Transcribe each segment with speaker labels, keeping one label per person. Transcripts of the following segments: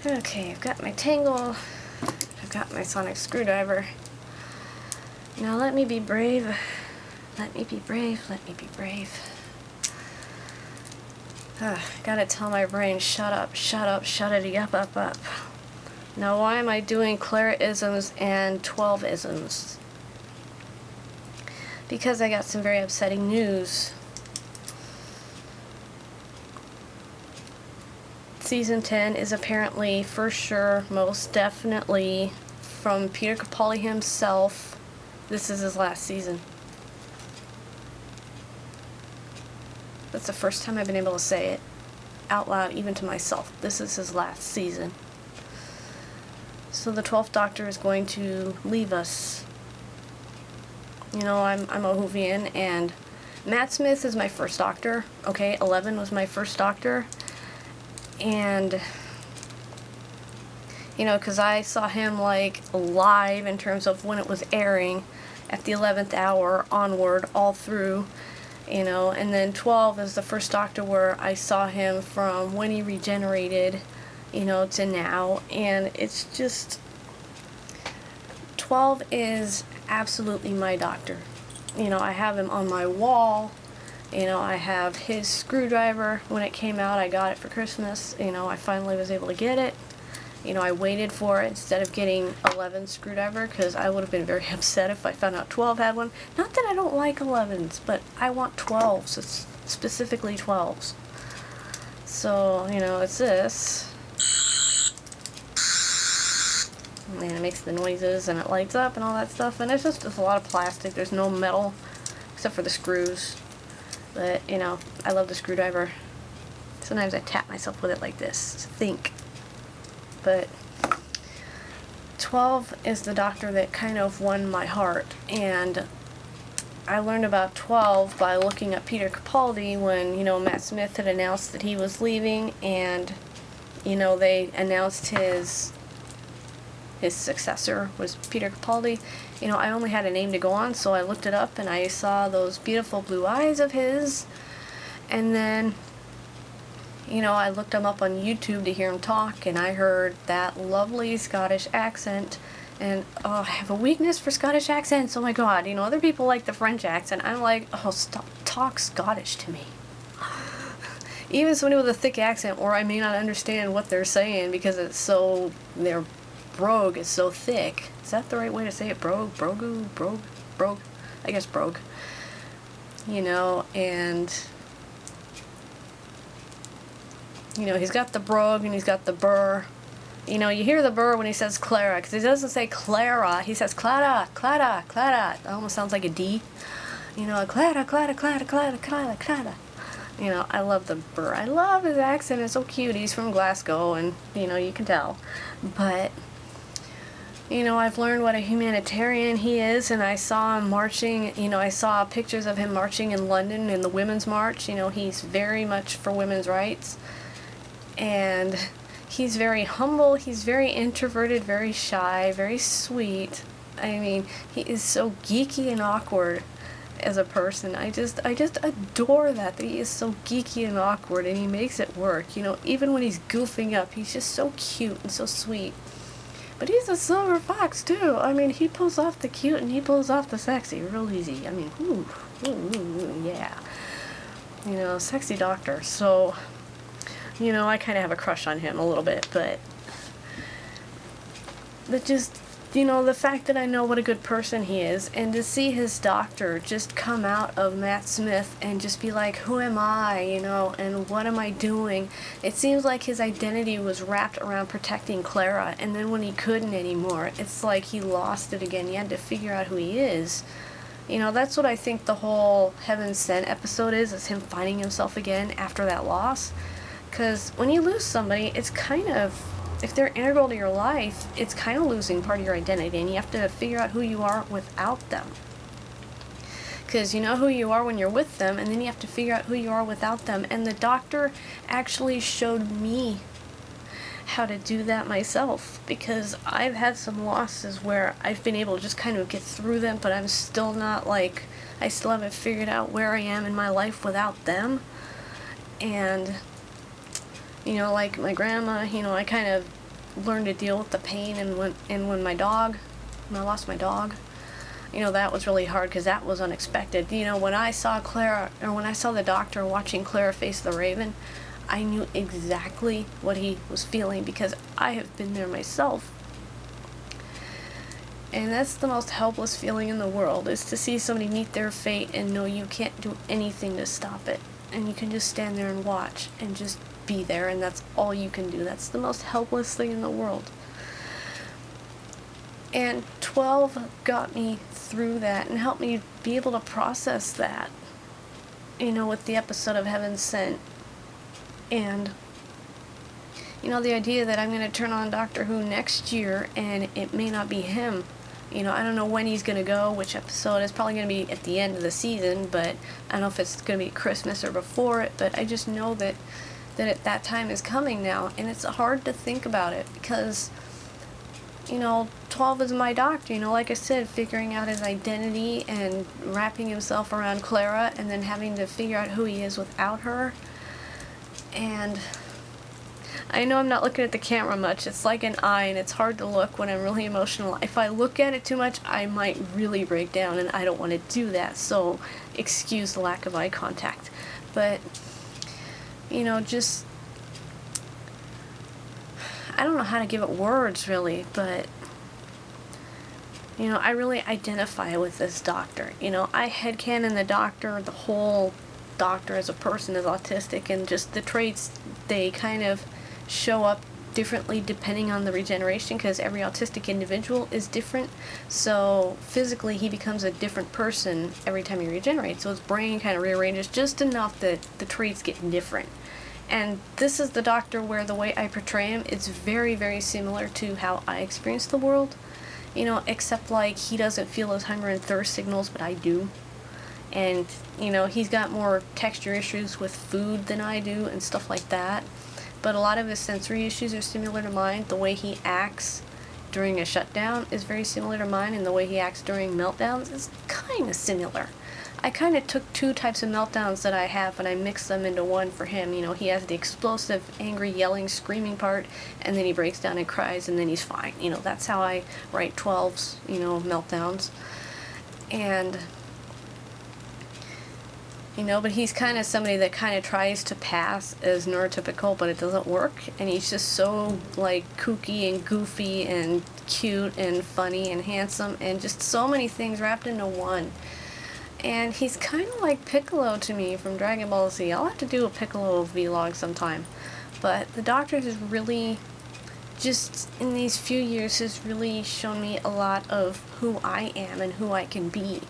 Speaker 1: Okay, I've got my tangle. I've got my sonic screwdriver. Now let me be brave. Let me be brave. Let me be brave. Gotta tell my brain, shut up, shut up, shut it up. Now why am I doing Clara-isms and 12-isms? Because I got some very upsetting news. Season 10 is apparently, for sure, most definitely, from Peter Capaldi himself, this is his last season. That's the first time I've been able to say it out loud, even to myself. This is his last season. So the 12th Doctor is going to leave us. You know, I'm a Whovian, and Matt Smith is my first Doctor. Okay, 11 was my first Doctor. And, you know, because I saw him, like, live in terms of when it was airing at the 11th hour onward, all through, you know. And then 12 is the first Doctor where I saw him from when he regenerated, you know, to now. And it's just, 12 is absolutely my Doctor. You know, I have him on my wall. You know, I have his screwdriver. When it came out, I got it for Christmas. You know, I finally was able to get it. You know, I waited for it instead of getting 11 screwdriver, because I would have been very upset if I found out 12 had one. Not that I don't like 11s, but I want 12s. It's specifically 12s. So, you know, it's this. And it makes the noises and it lights up and all that stuff. And it's just a lot of plastic. There's no metal except for the screws. But, you know, I love the screwdriver. Sometimes I tap myself with it like this to think. But 12 is the Doctor that kind of won my heart. And I learned about 12 by looking at Peter Capaldi when, you know, Matt Smith had announced that he was leaving. And, you know, they announced his successor was Peter Capaldi. You know, I only had a name to go on, so I looked it up and I saw those beautiful blue eyes of his. And then, you know, I looked him up on YouTube to hear him talk, and I heard that lovely Scottish accent. And, oh, I have a weakness for Scottish accents, oh my god. You know, other people like the French accent. I'm like, oh, stop, talk Scottish to me. Even somebody with a thick accent, or I may not understand what they're saying because it's so, their brogue is so thick. Is that the right way to say it? Brogue? Brogue? I guess brogue. You know, and, you know, he's got the brogue and he's got the burr. You know, you hear the burr when he says Clara, because he doesn't say Clara, he says Clara, Clara, Clara. It almost sounds like a D. You know, Clara, Clara, Clara, Clara, Clara, Clara. You know, I love the burr. I love his accent. It's so cute. He's from Glasgow, and, you know, you can tell. But, you know, I've learned what a humanitarian he is, and I saw him marching, you know, I saw pictures of him marching in London in the Women's March. You know, he's very much for women's rights, and he's very humble, he's very introverted, very shy, very sweet. I mean, he is so geeky and awkward as a person. I just adore that he is so geeky and awkward, and he makes it work. You know, even when he's goofing up, he's just so cute and so sweet. But he's a silver fox, too. I mean, he pulls off the cute and he pulls off the sexy real easy. I mean, yeah. You know, sexy Doctor. So, you know, I kind of have a crush on him a little bit, but just, you know, the fact that I know what a good person he is, and to see his Doctor just come out of Matt Smith and just be like, who am I, you know, and what am I doing? It seems like his identity was wrapped around protecting Clara, and then when he couldn't anymore, it's like he lost it again. He had to figure out who he is. You know, that's what I think the whole Heaven Sent episode is him finding himself again after that loss. Because when you lose somebody, it's kind of, if they're integral to your life, it's kind of losing part of your identity, and you have to figure out who you are without them. Because you know who you are when you're with them, and then you have to figure out who you are without them. And the Doctor actually showed me how to do that myself, because I've had some losses where I've been able to just kind of get through them, but I'm still not, like, I still haven't figured out where I am in my life without them. And, you know, like my grandma, you know, I kind of learn to deal with the pain, and when I lost my dog, you know, that was really hard because that was unexpected. You know, when I saw the doctor watching Clara face the raven, I knew exactly what he was feeling because I have been there myself. And that's the most helpless feeling in the world, is to see somebody meet their fate and know you can't do anything to stop it. And you can just stand there and watch and just be there, and that's all you can do. That's the most helpless thing in the world. And 12 got me through that and helped me be able to process that, you know, with the episode of Heaven Sent. And, you know, the idea that I'm going to turn on Doctor Who next year and it may not be him. You know, I don't know when he's going to go, which episode. It's probably going to be at the end of the season, but I don't know if it's going to be Christmas or before it, but I just know that that time is coming now, and it's hard to think about it because, you know, 12 is my doctor, you know, like I said, figuring out his identity and wrapping himself around Clara and then having to figure out who he is without her. And I know I'm not looking at the camera much. It's like an eye, and it's hard to look when I'm really emotional. If I look at it too much, I might really break down, and I don't want to do that, so excuse the lack of eye contact. But, you know, just, I don't know how to give it words, really, but, you know, I really identify with this doctor. You know, I headcanon the doctor, the whole doctor as a person is autistic, and just the traits, they kind of show up differently depending on the regeneration, because every autistic individual is different. So physically he becomes a different person every time he regenerates, so his brain kind of rearranges just enough that the traits get different. And this is the doctor where the way I portray him is very, very similar to how I experience the world, you know, except like he doesn't feel his hunger and thirst signals, but I do. And, you know, he's got more texture issues with food than I do and stuff like that. But a lot of his sensory issues are similar to mine. The way he acts during a shutdown is very similar to mine, and the way he acts during meltdowns is kind of similar. I kind of took two types of meltdowns that I have and I mixed them into one for him. You know, he has the explosive, angry, yelling, screaming part, and then he breaks down and cries, and then he's fine. You know, that's how I write 12's, you know, meltdowns. And, you know, but he's kind of somebody that kind of tries to pass as neurotypical, but it doesn't work. And he's just so, like, kooky and goofy and cute and funny and handsome and just so many things wrapped into one. And he's kind of like Piccolo to me from Dragon Ball Z. I'll have to do a Piccolo vlog sometime. But the Doctor has really, just in these few years, has really shown me a lot of who I am and who I can be.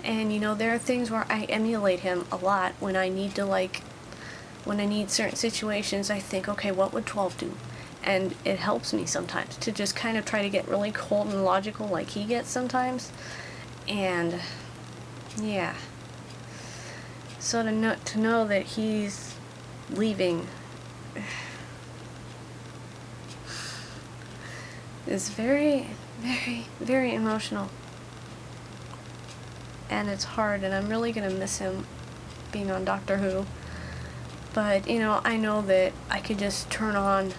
Speaker 1: And, you know, there are things where I emulate him a lot when I need to, like, when I need certain situations, I think, okay, what would 12 do? And it helps me sometimes to just kind of try to get really cold and logical like he gets sometimes. And, yeah. So to know that he's leaving is very, very, very emotional. And it's hard, and I'm really going to miss him being on Doctor Who. But, you know, I know that I could just turn on,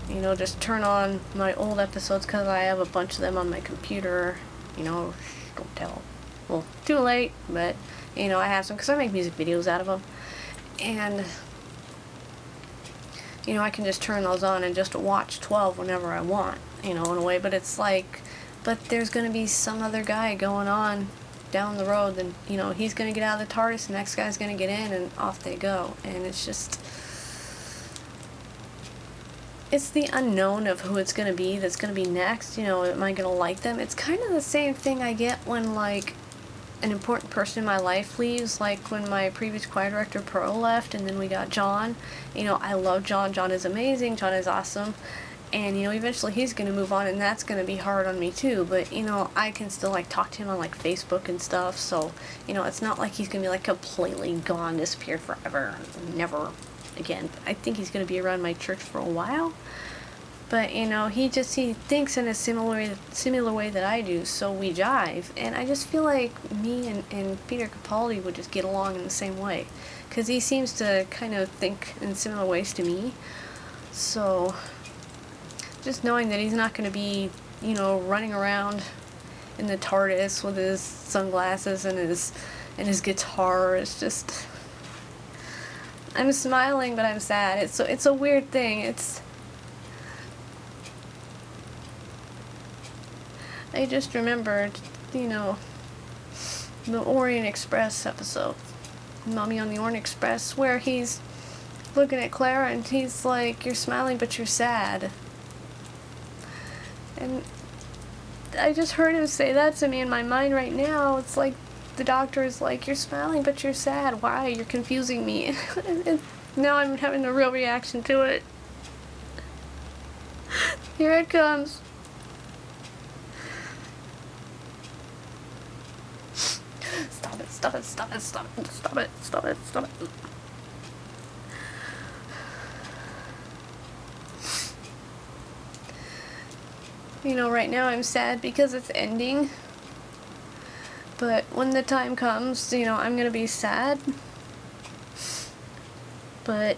Speaker 1: you know, just turn on my old episodes, because I have a bunch of them on my computer. You know, don't tell. Well, too late, but, you know, I have some, because I make music videos out of them. And, you know, I can just turn those on and just watch 12 whenever I want, you know, in a way. But it's like, but there's going to be some other guy going on down the road, and, you know, he's going to get out of the TARDIS, the next guy's going to get in, and off they go. And it's just, it's the unknown of who it's going to be that's going to be next. You know, am I going to like them? It's kind of the same thing I get when, like, an important person in my life leaves, like when my previous choir director Pearl left, and then we got John. You know, I love John. John is amazing. John is awesome. And, you know, eventually he's going to move on, and that's going to be hard on me too. But, you know, I can still, like, talk to him on, like, Facebook and stuff. So, you know, it's not like he's going to be, like, completely gone, disappeared forever, never again. I think he's going to be around my church for a while. But, you know, he thinks in a similar way that I do, so we jive. And I just feel like me and Peter Capaldi would just get along in the same way. Because he seems to kind of think in similar ways to me. So, just knowing that he's not going to be, you know, running around in the TARDIS with his sunglasses and his guitar. It's just, I'm smiling, but I'm sad. It's a weird thing. I just remembered, you know, the Orient Express episode, Mommy on the Orient Express, where he's looking at Clara and he's like, "You're smiling, but you're sad." And I just heard him say that to me in my mind right now. It's like the doctor is like, "You're smiling, but you're sad. Why? You're confusing me." And now I'm having a real reaction to it. Here it comes. Stop it, stop it, stop it, stop it, stop it, stop it, stop it. You know, right now I'm sad because it's ending. But when the time comes, you know, I'm gonna be sad. But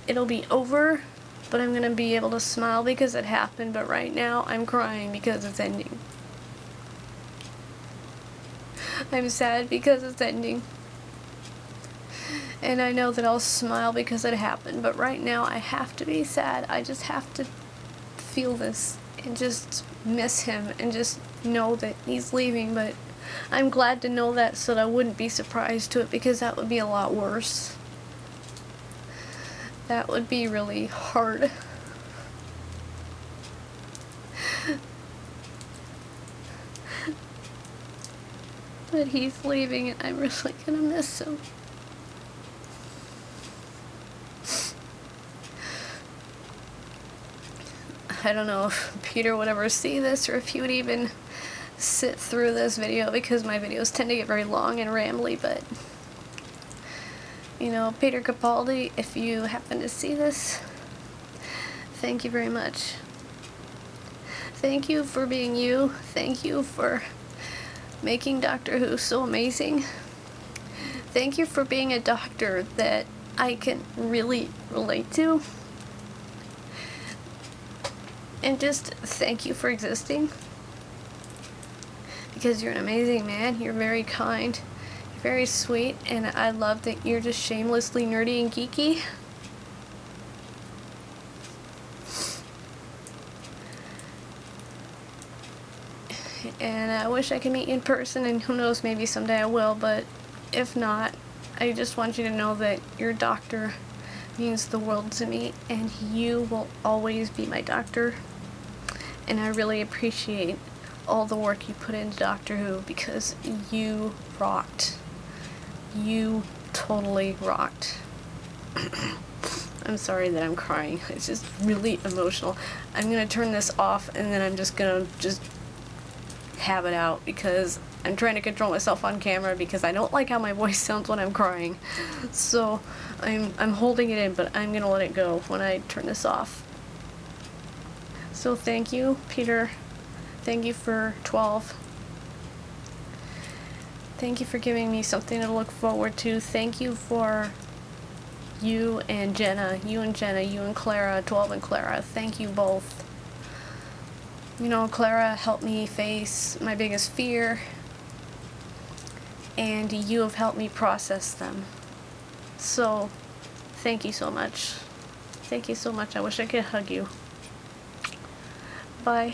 Speaker 1: it'll be over. But I'm gonna be able to smile because it happened. But right now I'm crying because it's ending. I'm sad because it's ending. And I know that I'll smile because it happened. But right now I have to be sad. I just have to feel this and just miss him and just know that he's leaving. But I'm glad to know that so that I wouldn't be surprised to it, because that would be a lot worse. That would be really hard. But he's leaving and I'm really gonna miss him. I don't know if Peter would ever see this or if he would even sit through this video, because my videos tend to get very long and rambly. But, you know, Peter Capaldi, if you happen to see this, thank you very much. Thank you for being you. Thank you for making Doctor Who so amazing. Thank you for being a doctor that I can really relate to. And just thank you for existing. Because you're an amazing man, you're very kind, you're very sweet, and I love that you're just shamelessly nerdy and geeky. And I wish I could meet you in person, and who knows, maybe someday I will, but if not, I just want you to know that your doctor means the world to me, and you will always be my doctor. And I really appreciate all the work you put into Doctor Who, because you rocked. You totally rocked. I'm sorry that I'm crying. It's just really emotional. I'm gonna turn this off and then I'm just gonna have it out, because I'm trying to control myself on camera because I don't like how my voice sounds when I'm crying. So I'm holding it in, but I'm gonna let it go when I turn this off. So thank you, Peter. Thank you for 12. Thank you for giving me something to look forward to. Thank you for you and Jenna, you and Clara, 12 and Clara. Thank you both. You know, Clara helped me face my biggest fear, and you have helped me process them. So, thank you so much. Thank you so much. I wish I could hug you. Bye.